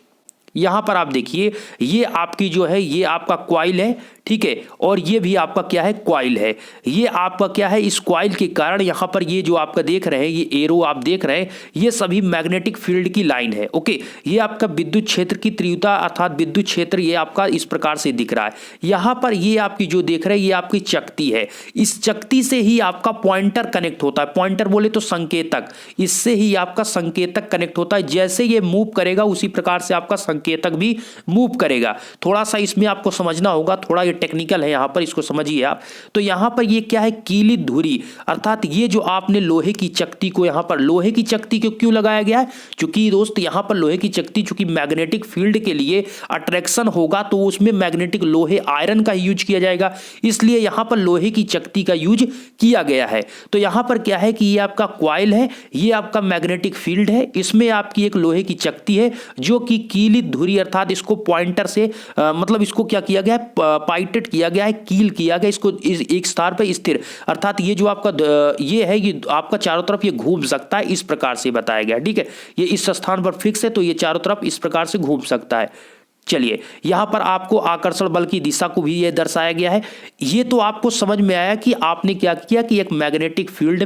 यहां पर आप देखिए ये आपकी जो है ये आपका कॉइल है, ठीक है, और ये भी आपका क्या है, कॉइल है। ये आपका क्या है, इस कॉइल के कारण यहां पर ये जो आपका देख रहे हैं ये एरो आप देख रहे हैं ये सभी मैग्नेटिक फील्ड की लाइन है। ओके, ये आपका विद्युत क्षेत्र की तीव्रता अर्थात विद्युत क्षेत्र ये आपका इस प्रकार से दिख रहा है। यहां पर ये आपकी जो देख रहे हैं ये आपकी चकती है, इस चकती से ही आपका पॉइंटर कनेक्ट होता है, पॉइंटर बोले तो संकेतक, इससे ही आपका संकेतक कनेक्ट होता है। जैसे ये मूव करेगा उसी प्रकार से आपका संकेतक भी मूव करेगा। थोड़ा सा इसमें आपको समझना होगा, थोड़ा ये टेक्निकल है, यहां पर इसको समझिए आप। तो यहां पर ये क्या है, कीली धुरी अर्थात ये जो आपने लोहे की चकती को यहां पर लोहे की चकती को क्यों लगाया गया है, क्योंकि दोस्त यहां पर लोहे की चकती चूंकि मैग्नेटिक फील्ड के लिए अट्रैक्शन होगा तो उसमें मैग्नेटिक लोहे आयरन का यूज किया जाएगा, इसलिए यहां पर लोहे की चकती का यूज किया गया है। तो यहां पर क्या है कि ये आपका कॉइल है, ये आपका मैग्नेटिक फील्ड है, इसमें आपकी एक लोहे की चकती है जो कि कीली धुरी अर्थात इसको पॉइंटर से मतलब इसको क्या किया गया है, पाइटेट किया गया है, कील किया गया, इसको एक स्थान पर स्थिर अर्थात ये जो आपका ये है ये आपका चारों तरफ ये घूम सकता है, इस प्रकार से बताया गया। ठीक है, ये इस स्थान पर फिक्स है तो ये चारों तरफ इस प्रकार से घूम सकता है। चलिए यहां पर आपको आकर्षण बल की दिशा को भी ये दर्शाया गया है। ये तो आपको समझ में आया कि आपने क्या किया कि एक मैग्नेटिक फील्ड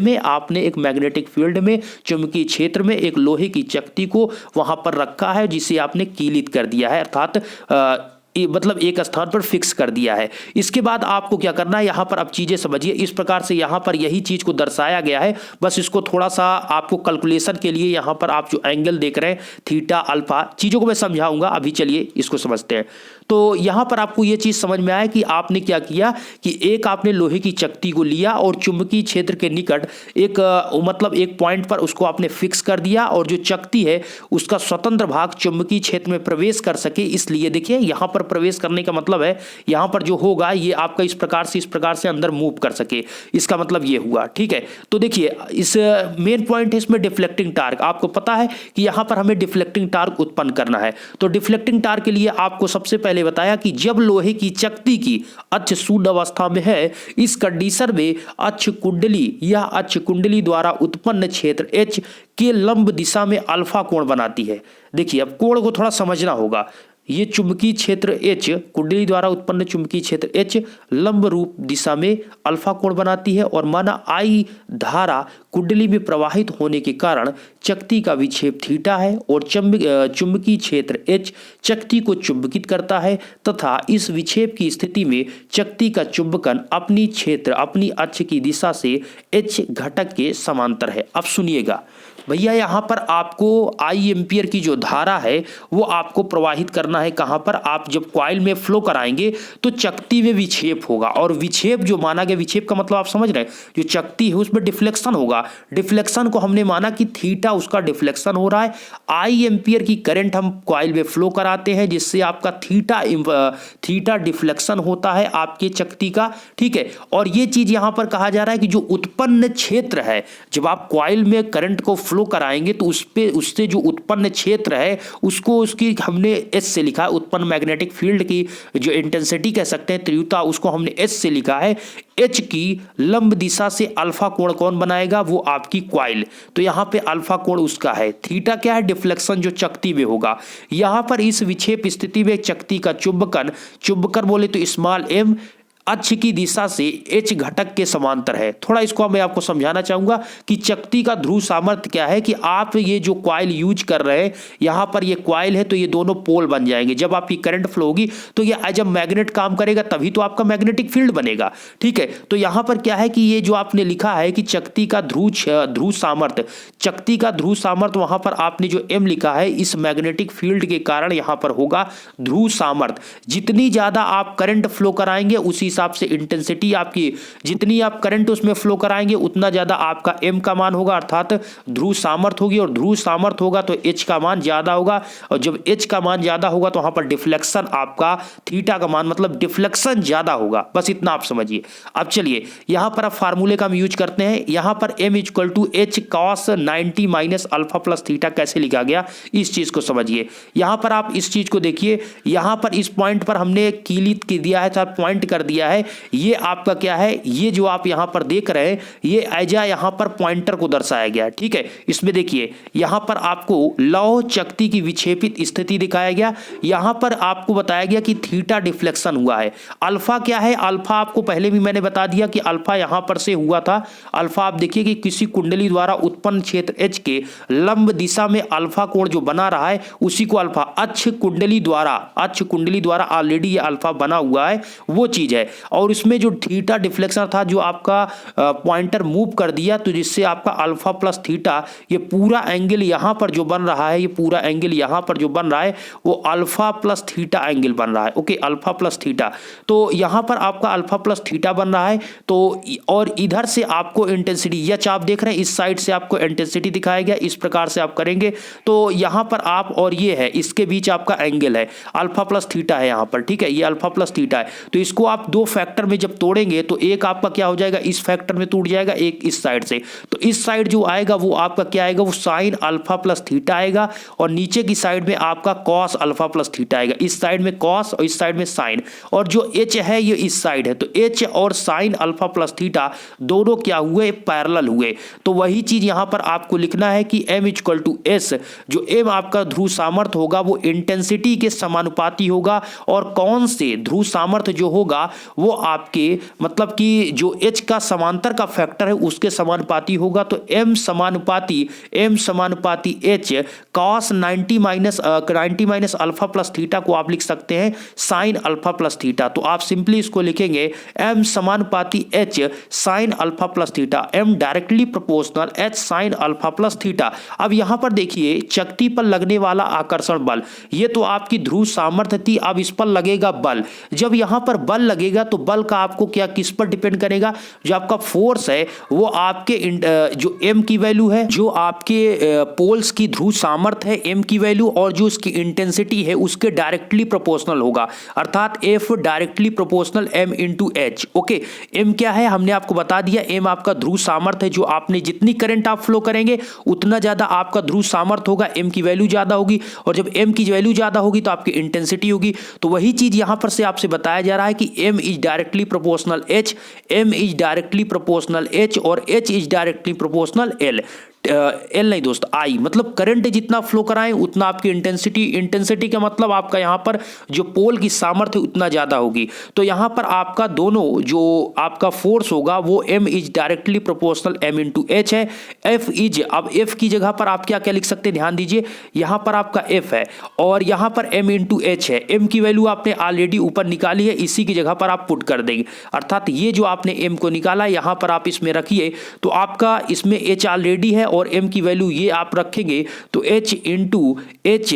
में चुंबकीय क्षेत्र में एक लोहे की चकती को वहां पर रखा है जिसे आपने कीलित कर दिया है अर्थात मतलब एक स्थान पर फिक्स कर दिया है। इसके बाद आपको क्या करना है, यहां पर अब चीजें समझिए, इस प्रकार से यहां पर यही चीज को दर्शाया गया है। बस इसको थोड़ा सा आपको कैलकुलेशन के लिए यहां पर आप जो एंगल देख रहे हैं थीटा अल्फा चीजों को मैं समझाऊंगा, अभी चलिए इसको समझते हैं। तो यहां पर आपको यह चीज समझ में आया कि आपने क्या किया कि एक आपने लोहे की चकती को लिया और चुंबकीय क्षेत्र के निकट एक मतलब एक पॉइंट पर उसको आपने फिक्स कर दिया और जो चकती है उसका स्वतंत्र भाग चुंबकीय क्षेत्र में प्रवेश कर सके, इसलिए देखिए यहां पर प्रवेश करने का मतलब है यहां पर जो होगा ये आपका इस प्रकार से अंदर मूव कर सके, इसका मतलब ये हुआ। ठीक है, तो देखिए इस मेन पॉइंट है इसमें डिफ्लेक्टिंग टार्क। आपको पता है कि यहां पर हमें डिफ्लेक्टिंग टार्क उत्पन्न करना है, तो डिफ्लेक्टिंग टार्क के लिए आपको सबसे पहले बताया कि जब लोहे की चकती की अक्ष शून्य अवस्था में है, इस कंडीशन में अक्ष कुंडली द्वारा उत्पन्न क्षेत्र H के लंब दिशा में अल्फा कोण बनाती है। देखिए अब कोण को थोड़ा समझना होगा, ये चुंबकीय क्षेत्र H कुंडली द्वारा उत्पन्न चुंबकीय क्षेत्र H लंब रूप दिशा में अल्फा कोण बनाती है और माना I धारा कुंडली में प्रवाहित होने के कारण चकती का विक्षेप थीटा है और चुंबकीय क्षेत्र H चकती को चुंबकित करता है तथा इस विक्षेप की स्थिति में चकती का चुंबकन अपनी अक्ष की दिशा से H घटक के समांतर है। अब सुनिएगा भैया, यहाँ पर आपको आई एम्पियर की जो धारा है वो आपको प्रवाहित करना है। कहाँ पर? आप जब कॉइल में फ्लो कराएंगे तो चकती में विक्षेप होगा, और विक्षेप जो माना गया, विक्षेप का मतलब आप समझ रहे हैं, जो चकती है उसमें डिफ्लेक्शन होगा। डिफ्लेक्शन को हमने माना कि थीटा उसका डिफ्लेक्शन हो रहा है। आई एम्पियर की करंट हम कॉइल में फ्लो कराते हैं जिससे आपका थीटा डिफ्लेक्शन होता है आपके चकती का, ठीक है। और ये चीज यहाँ पर कहा जा रहा है कि जो उत्पन्न क्षेत्र है, जब आप कॉइल में करंट को फ्लो कराएंगे तो उससे जो उत्पन्न क्षेत्र है उसको उसकी हमने एस से लिखा है। उत्पन्न मैग्नेटिक फील्ड की जो इंटेंसिटी कह सकते हैं, तीव्रता, उसको हमने एस से लिखा है। एच की लंब दिशा से अल्फा कोण कौन बनाएगा? वो आपकी कॉइल। तो यहां पे अल्फा कोण उसका है। थीटा क्या है? डिफ्लेक्शन जो चकती में होगा। यहां पर इस विक्षेप स्थिति में चकती का चुंबकन बोले तो स्मॉल m अक्ष की दिशा से H घटक के समांतर है। थोड़ा इसको मैं आपको समझाना चाहूंगा कि चकती का ध्रुव सामर्थ्य क्या है, कि आप ये जो कॉइल यूज कर रहे हैं, यहां पर ये कॉइल है तो ये दोनों पोल बन जाएंगे। जब आपकी करंट फ्लो होगी तो ये एज अ मैग्नेट काम करेगा, तभी तो आपका मैग्नेटिक फील्ड बनेगा, ठीक है। तो यहां पर क्या है कि ये जो आपने लिखा है कि चकती का ध्रुव सामर्थ्य, चकती का ध्रुव सामर्थ्य, वहां पर आपने जो m लिखा है इस मैग्नेटिक फील्ड के कारण यहां पर होगा ध्रुव सामर्थ्य। जितनी ज्यादा आप करंट फ्लो कराएंगे उसी हिसाब से इंटेंसिटी आपकी, जितनी आप करंट उसमें फ्लो कराएंगे उतना ज्यादा आपका m का मान होगा, अर्थात ध्रुव सामर्थ्य होगी। और ध्रुव सामर्थ्य होगा तो h का मान ज्यादा होगा, और जब h का मान ज्यादा होगा तो वहां पर डिफ्लेक्शन आपका थीटा का मान, मतलब डिफ्लेक्शन ज्यादा होगा। बस इतना आप समझिए। अब चलिए यहां पर आप फार्मूले का हम यूज करते हैं। यहां पर m equal to h cos 90 minus alpha plus theta कैसे लिखा गया, इस चीज को समझिए। यहां पर आप इस चीज को देखिए, यहां पर इस पॉइंट पर हमने कीलित दिया है, पॉइंट कर दिया है। ये आपका क्या है, ये जो आप यहां पर देख रहे हैं ये एजा यहां पर पॉइंटर को दर्शाया गया है, ठीक है। इसमें देखिए यहां पर आपको लौह चकती की विक्षेपित स्थिति दिखाया गया। यहां पर आपको बताया गया कि थीटा डिफ्लेक्शन हुआ है। अल्फा क्या है? अल्फा आपको पहले भी मैंने बता दिया कि अल्फा यहां पर से हुआ था। अल्फा आप देखिए कि किसी कुंडली द्वारा उत्पन्न क्षेत्र H के लंब दिशा में अल्फा कोण जो बना रहा है उसी को अल्फा, अक्ष कुंडली द्वारा ऑलरेडी ये अल्फा बना हुआ है, वो चीज है। और इसमें जो थीटा डिफ्लेक्शन था, जो आपका पॉइंटर मूव कर दिया, तो जिससे आपका अल्फा प्लस थीटा, ये पूरा एंगल यहां पर जो बन रहा है, ये पूरा एंगल यहां पर जो बन रहा है वो अल्फा प्लस थीटा एंगल बन रहा है। ओके, अल्फा प्लस थीटा, तो यहां पर आपका अल्फा प्लस थीटा बन रहा है। तो और इधर से आपको इंटेंसिटी, यह आप देख रहे हैं, इस साइड से आपको इंटेंसिटी दिखाया गया। इस प्रकार से आप करेंगे तो यहां पर आप, और ये है, इसके बीच आपका एंगल है, अल्फा प्लस थीटा है यहां पर, ठीक है। ये अल्फा प्लस थीटा है। तो इसको आप दो फैक्टर में जब तोड़ेंगे तो एक आपका क्या हो जाएगा, इस फैक्टर में टूट जाएगा, एक इस साइड से। तो इस साइड जो आएगा वो आपका क्या आएगा, वो साइन अल्फा प्लस थीटा आएगा, और नीचे की साइड में आपका कॉस अल्फा प्लस थीटा आएगा। इस साइड में कॉस और इस साइड में साइन, और जो एच है ये इस साइड है। तो एच और साइन अल्फा प्लस थीटा दोनों क्या हुए, पैरेलल हुए। तो वही चीज यहां पर आपको लिखना है कि m इक्वल टू एस, जो m आपका ध्रुव सामर्थ्य होगा वो इंटेंसिटी के समानुपाती होगा। और कौन से ध्रुव सामर्थ्य जो होगा वो आपके, मतलब कि जो h का समांतर का फैक्टर है उसके समानुपाती होगा। तो m समानुपाती h cos 90 minus alpha plus theta को आप लिख सकते हैं साइन अल्फा प्लस थीटा। तो आप सिंपली इसको लिखेंगे m समानुपाती h sign alpha plus theta, m directly proportional h sign alpha plus theta. अब यहां पर देखिए चकती पर लगने वाला आकर्षण बल, ये तो आपकी ध्रुव सामर्थ्य थी। अब इस पर लगेगा बल। जब यहां पर बल लगेगा तो बल का आपको क्या, किस पर डिपेंड करेगा, जो आपका फोर्स है वो आपके जो m की वैल्यू है, जो आपके पोल्स की ध्रुव सामर्थ्य है m की वैल्यू, और जो उसकी इंटेंसिटी है उसके डायरेक्टली प्रोपोर्शनल होगा, अर्थात F directly proportional m into H. Okay, m क्या है हमने आपको बता दिया, m आपका ध्रुव सामर्थ्य है। जो आपने जितनी करंट आप फ्लो करेंगे उतना ज्यादा आपका ध्रुव सामर्थ्य होगा, m की वैल्यू ज्यादा होगी, और जब m की वैल्यू ज्यादा होगी तो आपकी इंटेंसिटी होगी। तो वही चीज यहां पर से आपसे बताया जा रहा है कि m is directly proportional h, m is directly proportional h, और h is directly proportional l। L नहीं दोस्त, आई, मतलब करंट जितना फ्लो कराएं उतना आपकी इंटेंसिटी का मतलब आपका यहाँ पर जो पोल की सामर्थ्य उतना ज़्यादा होगी। तो यहाँ पर आपका दोनों जो आपका फोर्स होगा वो M is directly proportional M into H है। F इज, अब F की जगह पर आप क्या क्या लिख सकते हैं, ध्यान दीजिए, यहाँ पर आपका F है और यहाँ पर M इंटू एच है। M की वैल्यू आपने ऑलरेडी ऊपर निकाली है, इसी की जगह पर आप पुट कर देंगे, अर्थात ये जो आपने M को निकाला यहाँ पर आप इसमें रखिए तो आपका इसमें H ऑलरेडी है और M की वैल्यू ये आप रखेंगे तो H into H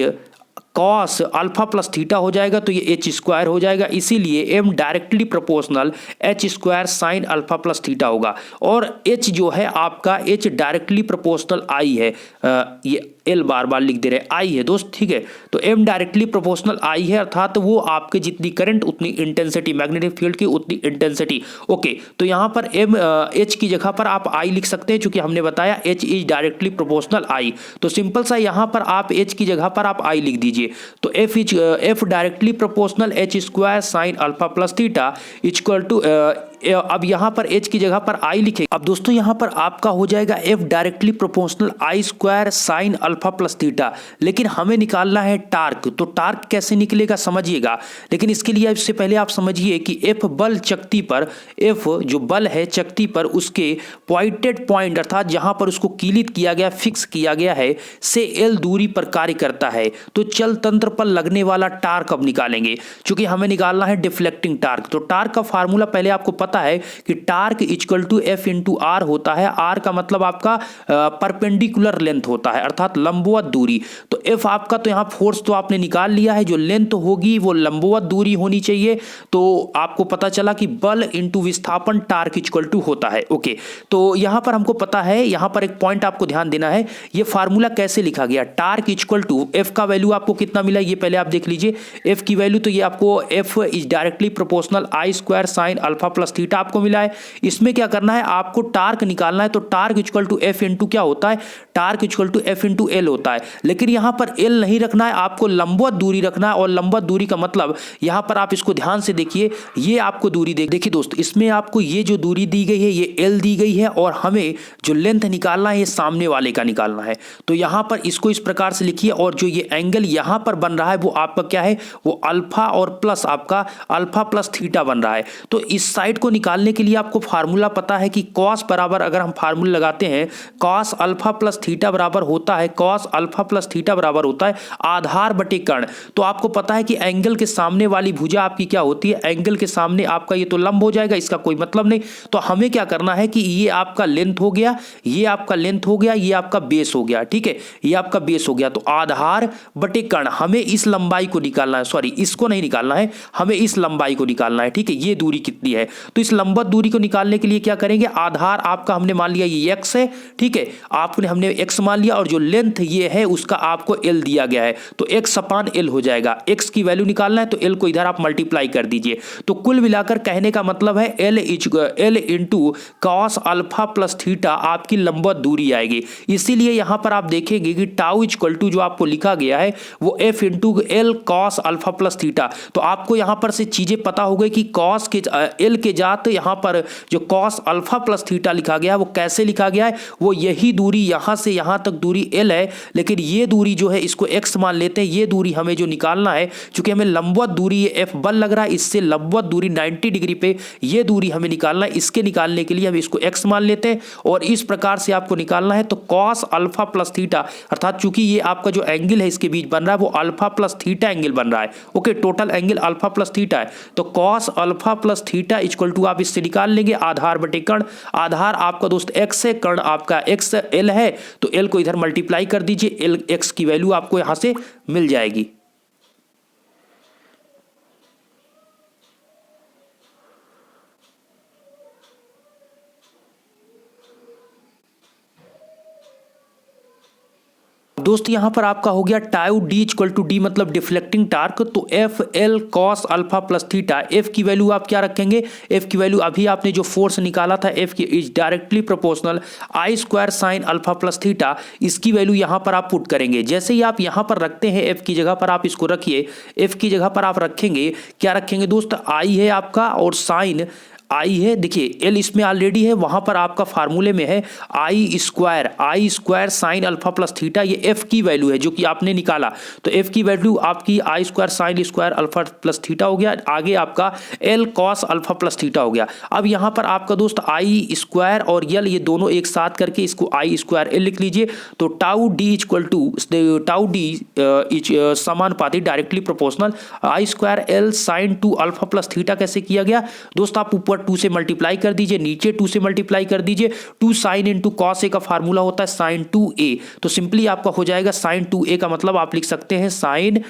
cos alpha plus theta हो जाएगा, तो ये एच स्क्वायर हो जाएगा, इसीलिए M directly proportional H square sine alpha plus theta होगा। और एच जो है आपका एच डायरेक्टली प्रोपोर्शनल आई है, ये एल बार बार लिख दे रहे आई है दोस्त, ठीक है। तो एम डायरेक्टली प्रोपोर्शनल आई है, अर्थात वो आपके जितनी करंट उतनी इंटेंसिटी, मैग्नेटिक फील्ड की उतनी इंटेंसिटी। ओके, तो यहाँ पर एम एच की जगह पर आप आई लिख सकते हैं, चूंकि हमने बताया एच इज डायरेक्टली प्रोपोर्शनल आई, तो सिंपल सा यहाँ पर आप एच की जगह पर आप आई लिख दीजिए। तो F directly proportional H square sine alpha plus theta equal to, अब यहां पर h की जगह पर I लिखे। अब दोस्तों यहां पर आपका हो जाएगा f directly proportional I square sine alpha plus theta, लेकिन हमें निकालना है टार्क। तो टार्क कैसे निकलेगा समझिएगा, लेकिन इसके लिए इससे पहले आप समझिए कि f बल चकती पर, f जो बल है चकती पर उसके पॉइंटेड पॉइंट अर्थात जहां पर उसको कीलित किया गया, फिक्स किया गया है, से l दूरी पर कार्य करता है। तो चल तंत्र पर लगने वाला टार्क अब निकालेंगे, क्योंकि हमें निकालना है डिफ्लेक्टिंग टार्क। तो टार्क का फार्मूला पहले आपको पता है कि torque equal to F into R होता है। आर का मतलब आपका परपेंडिकुलर लेंथ होता है, अर्थात लंबवत दूरी। तो एफ आपका, तो यहां फोर्स तो आपने निकाल लिया है, जो लेंथ होगी वो लंबवत दूरी होनी चाहिए। तो आपको पता चला कि बल इंटू विस्थापन टार्क इक्वल टू होता है। ओके, तो यहां पर हमको पता है, यहां पर एक पॉइंट आपको ध्यान देना है, ये फार्मूला कैसे लिखा गया, टार्क इक्वल टू एफ का वैल्यू आपको कितना मिला ये पहले आप देख लीजिए। एफ की वैल्यू तो ये आपको F is directly proportional I square sine alpha plus theta आपको मिला है। इसमें क्या करना है, आपको टार्क निकालना है। तो torque equal to F into क्या होता है, torque equal to F into L होता है। लेकिन यहां पर एल नहीं रखना है, आपको लंबवत दूरी रखना है। और लंबवत दूरी का मतलब यहां पर आप इसको ध्यान से देखिए, ये आपको दूरी देखिए दोस्त, इसमें आपको ये जो दूरी दी गई है ये एल दी गई है, और हमें जो लेंथ निकालना है ये सामने वाले का निकालना है। तो यहां पर इसको इस प्रकार से लिखिए, और जो ये एंगल यहां पर बन रहा है वो आपका क्या है, वो अल्फा और प्लस आपका अल्फा प्लस थीटा बन रहा है। तो इस साइड को निकालने के लिए आपको फार्मूला पता है कि कॉस बराबर, अगर हम फार्मूला लगाते हैं, कॉस अल्फा प्लस थीटा बराबर होता है, कॉस अल्फा प्लस थीटा बराबर होता है आधार बटे कर्ण। तो आपको पता है कि एंगल के सामने वाली भुजा आपकी क्या होती है, एंगल के सामने आपका ये तो लंब हो जाएगा, इसका कोई मतलब नहीं। तो हमें क्या करना है कि ये आपका लेंथ हो गया, ये आपका लेंथ हो गया, ये आपका बेस हो गया, ठीक है, ये आपका बेस हो गया। तो आधार बटे कर्ण, हमें इस लंबाई को निकालना है, सॉरी इसको नहीं निकालना है, हमें इस लंबाई को निकालना है, ठीक है। ये दूरी कितनी है, तो इस लंबवत दूरी को निकालने के लिए क्या करेंगे, आधार आपका हमने मान लिया ये x है, ठीक है, हमने x मान लिया, और जो लेंथ ये है उसका आपको l दिया गया है, तो x अपान l हो जाएगा। x की वैल्यू निकालना है तो l को इधर आप मल्टीप्लाई कर दीजिए। तो कुल मिलाकर कहने का मतलब है l into cos alpha plus theta आपकी लंबवत दूरी आएगी। इसीलिए यहां पर आप देखेंगे कि टाउ इक्वल टू जो आपको लिखा गया है वो f into L cos alpha plus theta. तो आपको यहां पर से चीजें पता हो गई कि कॉस के l के जात यहां पर जो कॉस अल्फा प्लस थीटा लिखा गया है वो कैसे लिखा गया है, वो यही दूरी यहां से यहां तक दूरी l है, लेकिन ये दूरी जो है इसको x मान लेते हैं। ये दूरी हमें जो निकालना है, क्योंकि हमें लंबवत दूरी ये f बल लग रहा है, इससे लंबवत दूरी 90 डिग्री पे ये दूरी हमें निकालना है। इसके निकालने के लिए हम इसको x मान लेते हैं, और इस प्रकार से आपको निकालना है। तो कॉस अल्फा प्लस थीटा, अर्थात चूंकि ये आपका जो एंगल है इसके बीच बन रहा है वो अल्फा प्लस थीटा एंगल बन रहा है। Okay, total angle alpha plus theta है, तो cos alpha plus theta equal to आप इससे निकाल लेंगे आधार बटे कर्ण। आधार आपका दोस्त x है, कर्ण आपका x l है, तो l को इधर मल्टीप्लाई कर दीजिए, l x की वैल्यू आपको यहां से मिल जाएगी। दोस्त यहां पर आपका हो गया tau D equal to D मतलब डिफ्लेक्टिंग टार्क। तो F L cos alpha plus theta, F की वैल्यू आप क्या रखेंगे, एफ की वैल्यू अभी आपने जो फोर्स निकाला था एफ की is directly proportional I square sine alpha plus theta, इसकी वैल्यू यहां पर आप पुट करेंगे। जैसे ही आप यहां पर रखते हैं एफ की जगह पर आप इसको रखिए, एफ की जगह पर आप रखेंगे, क्या रखेंगे दोस्त, आई है आपका और साइन आई है, देखिए एल इसमें ऑलरेडी है, वहां पर आपका फार्मूले में है I square sine alpha plus theta, ये एफ की वैल्यू है जो कि आपने निकाला। तो एफ की वैल्यू आपकी I square sine square alpha plus theta हो गया, आगे आपका L cos alpha plus theta हो गया। अब यहां पर आपका दोस्त आई स्क्वायर और यल ये दोनों एक साथ करके इसको आई स्क्वायर एल लिख लीजिए। तो tau D equal to tau D समानुपाती directly proportional I square L sine 2 alpha plus theta कैसे किया गया दोस्त, आप ऊपर 2 से मल्टीप्लाई कर दीजिए, नीचे 2 से मल्टीप्लाई कर दीजिए। 2 साइन इंटू कॉस ए का फार्मूला होता है साइन 2a, तो सिंपली आपका हो जाएगा साइन 2a का मतलब आप लिख सकते हैं साइन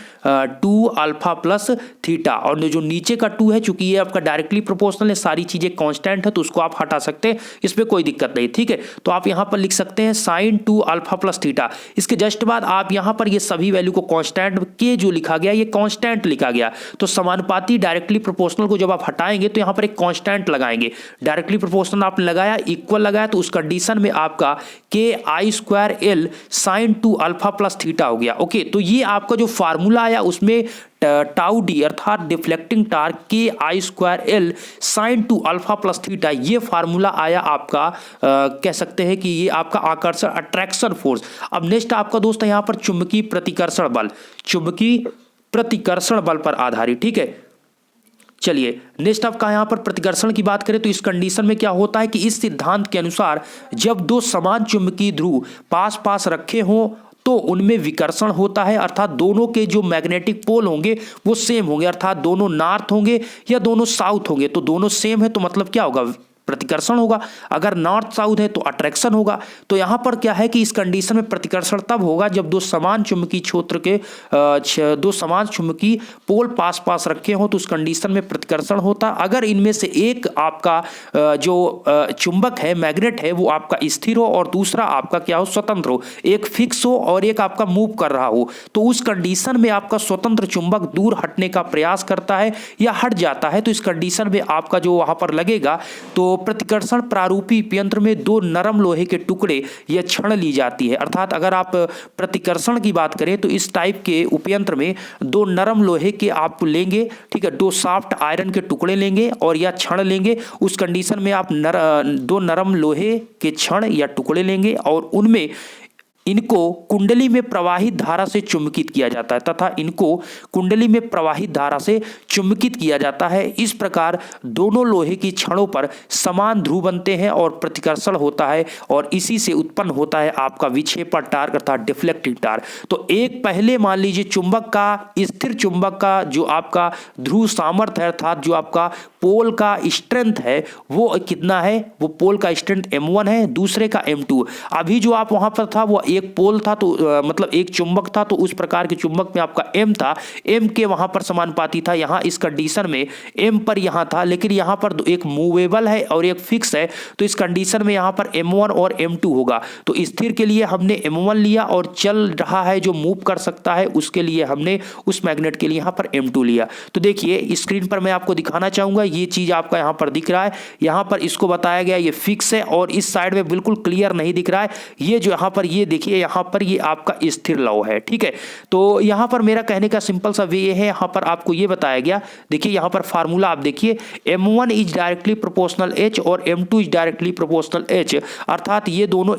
2 अल्फा प्लस थीटा। और जो नीचे का 2 है, चूंकि ये आपका डायरेक्टली प्रोपोर्शनल है, सारी चीजें कांस्टेंट है, तो उसको आप हटा सकते हैं, इसमें कोई दिक्कत नहीं, ठीक है। तो आप यहां पर लिख सकते हैं साइन 2 अल्फा प्लस थीटा। इसके जस्ट बाद आप यहां पर ये सभी वैल्यू को कांस्टेंट के जो लिखा गया ये कांस्टेंट लिखा गया। तो समानुपाती डायरेक्टली प्रोपोर्शनल को जब आप हटाएंगे तो यहां पर एक कांस्टेंट लगाएंगे। डायरेक्टली प्रोपोर्शनल आपने लगाया, इक्वल लगाया, तो उस कंडीशन में आपका K I square L sine 2 alpha plus theta हो गया। ओके, तो ये आपका जो फार्मूला आया उसमें टाउ डी अर्थात डिफ्लेक्टिंग टार्क के I square L sine 2 alpha plus theta, ये फार्मूला आया आपका कह सकते हैं कि ये आपका आकर्षण अट्रैक्शन फोर्स। अब नेक्स्ट आपका दोस्त है यहाँ पर चुंबकीय प्रतिकर्षण बल, चुंबकीय प्रतिकर्षण बल पर आधारित, ठीक है। चलिए नेक्स्ट आपका यहां पर प्रतिकर्षण की बात करें तो इस कंडीशन में क्या होता है कि इस सिद्धांत के अनुसार जब दो समान चुंबकीय ध्रुव पास पास रखे हों तो उनमें विकर्षण होता है, अर्थात दोनों के जो मैग्नेटिक पोल होंगे वो सेम होंगे, अर्थात दोनों नॉर्थ होंगे या दोनों साउथ होंगे। तो दोनों सेम है तो मतलब क्या होगा, प्रतिकर्षण होगा। अगर नॉर्थ साउथ है तो अट्रैक्शन होगा। तो यहां पर क्या है कि इस कंडीशन में प्रतिकर्षण तब होगा जब दो समान चुंबकीय क्षेत्र के दो समान चुंबकीय पोल पास पास रखे हो तो उस कंडीशन में प्रतिकर्षण होता। अगर इनमें से एक आपका जो चुंबक है, मैग्नेट है, वो आपका स्थिर हो और दूसरा आपका क्या हो, स्वतंत्र हो, एक फिक्स हो और एक आपका मूव कर रहा हो, तो उस कंडीशन में आपका स्वतंत्र चुंबक दूर हटने का प्रयास करता है या हट जाता है। तो इस कंडीशन में आपका जो वहां पर लगेगा तो प्रतिकर्षण प्रारूपी यंत्र में दो नरम लोहे के टुकड़े या छड़ ली जाती है। अर्थात अगर आप प्रतिकर्षण की बात करें तो इस टाइप के उपयंत्र में दो नरम लोहे के आप लेंगे, ठीक है, दो सॉफ्ट आयरन के टुकड़े लेंगे और या छड़ लेंगे। उस कंडीशन में आप दो नरम लोहे के छड़ या टुकड़े लेंगे और उनमें इनको कुंडली में प्रवाहित धारा से चुंबकित किया जाता है तथा इनको कुंडली में प्रवाहित धारा से चुंबकित किया जाता है। इस प्रकार दोनों लोहे की छड़ों पर समान ध्रुव बनते हैं और प्रतिकर्षण होता है और इसी से उत्पन्न होता है आपका विक्षेपण टार्क अर्थात डिफ्लेक्टिंग टार्क। तो एक पहले मान लीजिए चुंबक का, स्थिर चुंबक का जो आपका ध्रुव सामर्थ्य है अर्थात जो आपका पोल का स्ट्रेंथ है वो कितना है, वो पोल का स्ट्रेंथ m1 है, दूसरे का m2। अभी जो आप वहां पर था वो एक पोल था तो मतलब एक चुंबक था, तो उस प्रकार के चुंबक में आपका m था, m के वहां पर समानुपाती था। यहां इस कंडीशन में m पर यहां था, लेकिन यहां पर एक मूवेबल है और एक फिक्स है, तो इस कंडीशन में यहां पर m1 और m2 होगा। तो स्थिर के लिए हमने m1 लिया और चल रहा है जो मूव कर सकता है उसके लिए हमने उस मैग्नेट के लिए यहां पर m2 लिया। तो देखिए स्क्रीन पर मैं आपको दिखाना चाहूंगा, ये चीज आपका यहां पर दिख रहा है, यहां पर इसको बताया गया ये फिक्स है और इस साइड में बिल्कुल क्लियर नहीं दिख रहा है। ये जो यहां पर ये देखिए यहां पर ये आपका स्थिर लौ है, ठीक है। तो यहां पर मेरा कहने का सिंपल सा वे है, यहां पर आपको ये बताया गया, देखिए यहां पर फार्मूला आप देखिए m1 is directly proportional h और m2 is directly proportional h, अर्थात ये दोनों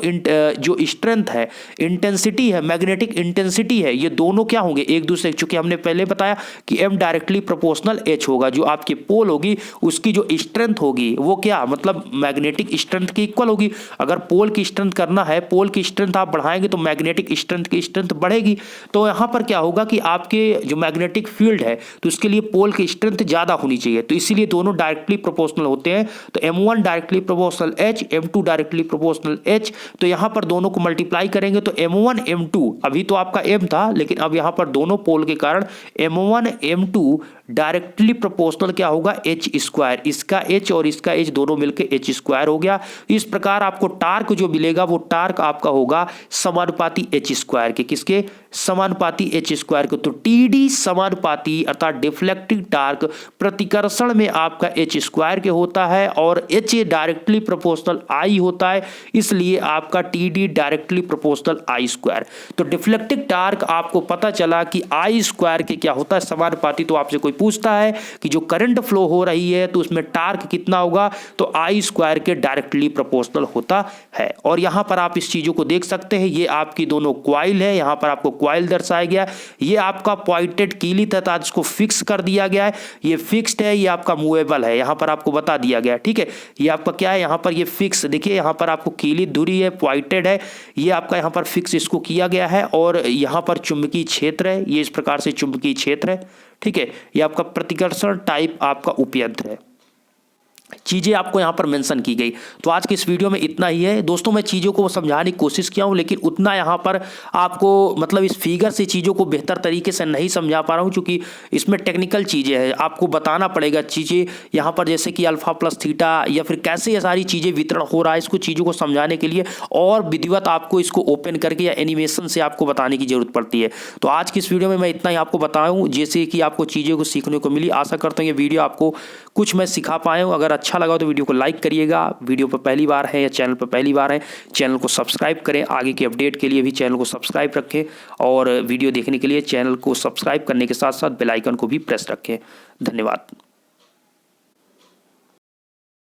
जो स्ट्रेंथ है, इंटेंसिटी है, मैग्नेटिक इंटेंसिटी है, ये दोनों क्या होंगे एक दूसरे, चूंकि हमने पहले बताया कि m डायरेक्टली प्रोपोर्शनल h होगा, जो आपकी पोल होगी उसकी जो स्ट्रेंथ होगी वो क्या मतलब मैग्नेटिक स्ट्रेंथ की इक्वल होगी। अगर पोल की स्ट्रेंथ करना है, पोल की स्ट्रेंथ आप बढ़ाएंगे तो मैग्नेटिक स्ट्रेंथ की स्ट्रेंथ बढ़ेगी। तो यहां पर क्या होगा कि आपके जो मैग्नेटिक फील्ड है तो उसके लिए पोल की स्ट्रेंथ ज्यादा होनी चाहिए, तो इसीलिए दोनों डायरेक्टली प्रोपोर्शनल होते हैं। तो m1 directly proportional h, m2 directly proportional h। तो यहां पर दोनों को मल्टीप्लाई करेंगे तो m1 m2, अभी तो आपका m था लेकिन अब यहां पर दोनों पोल के कारण m1 m2 डायरेक्टली प्रोपोर्शनल क्या होगा h स्क्वायर, इसका h और इसका h दोनों मिलकर h स्क्वायर हो गया। इस प्रकार आपको टार्क जो मिलेगा वो टार्क आपका होगा समानुपाती एच स्क्वायर के, किसके समानुपाती एच स्क्वायर के। तो टीडी समानुपाती अर्थात डिफ्लेक्टिंग टार्क प्रतिकर्षण में आपका एच स्क्वायर के होता है और एच डायरेक्टली प्रोपोर्शनल आई होता है, इसलिए आपका TD directly proportional I square. तो डिफ्लेक्टिंग टार्क आपको पता चला कि आई स्क्वायर के क्या होता है, समानुपाती। तो आपसे कोई पूछता है कि जो करंट फ्लो हो रही है तो उसमें टार्क कितना होगा, तो आई स्क्वायर के डायरेक्टली प्रोपोर्शनल होता है। और यहां पर आप इस चीजों को देख सकते हैं, ये आपकी दोनों क्वाइल है, यहां पर आपको क्वाइल दर्शाया गया है, ये आपका पॉइंटेड कीली तथा इसको फिक्स कर दिया गया है, ये फिक्स्ड है, ये आपका मूवेबल है, यहां पर आपको बता दिया गया है। ठीक है, ये आपका क्या है, यहां पर ये फिक्स, देखिए यहां पर आपको कीली धुरी है, पॉइंटेड है, ये आपका यहां पर फिक्स इसको किया गया है। और यहां पर चुंबकीय क्षेत्र है, ये इस प्रकार से चुंबकीय क्षेत्र है। ठीक है, ये आपका प्रतिकर्षण टाइप आपका उपयंत्र है। चीज़ें आपको यहाँ पर मेंशन की गई। तो आज की इस वीडियो में इतना ही है दोस्तों। मैं चीज़ों को समझाने की कोशिश किया हूँ, लेकिन उतना यहाँ पर आपको मतलब इस फिगर से चीज़ों को बेहतर तरीके से नहीं समझा पा रहा हूँ, क्योंकि इसमें टेक्निकल चीज़ें हैं, आपको बताना पड़ेगा चीज़ें यहाँ पर, जैसे कि अल्फा प्लस थीटा या फिर कैसे ये सारी चीज़ें वितरण हो रहा है, इसको चीज़ों को समझाने के लिए और विधिवत आपको इसको ओपन करके या एनिमेशन से आपको बताने की जरूरत पड़ती है। तो आज की इस वीडियो में मैं इतना ही आपको बताऊँ, जैसे कि आपको चीज़ों को सीखने को मिली। आशा करता हूँ ये वीडियो आपको कुछ मैं सिखा पाया हूँ। अगर अच्छा लगा तो वीडियो को लाइक करिएगा। वीडियो पर पहली बार है या चैनल पर पहली बार है, चैनल को सब्सक्राइब करें। आगे की अपडेट के लिए भी चैनल को सब्सक्राइब रखें और वीडियो देखने के लिए चैनल को सब्सक्राइब करने के साथ साथ बेल आइकन को भी प्रेस रखें। धन्यवाद।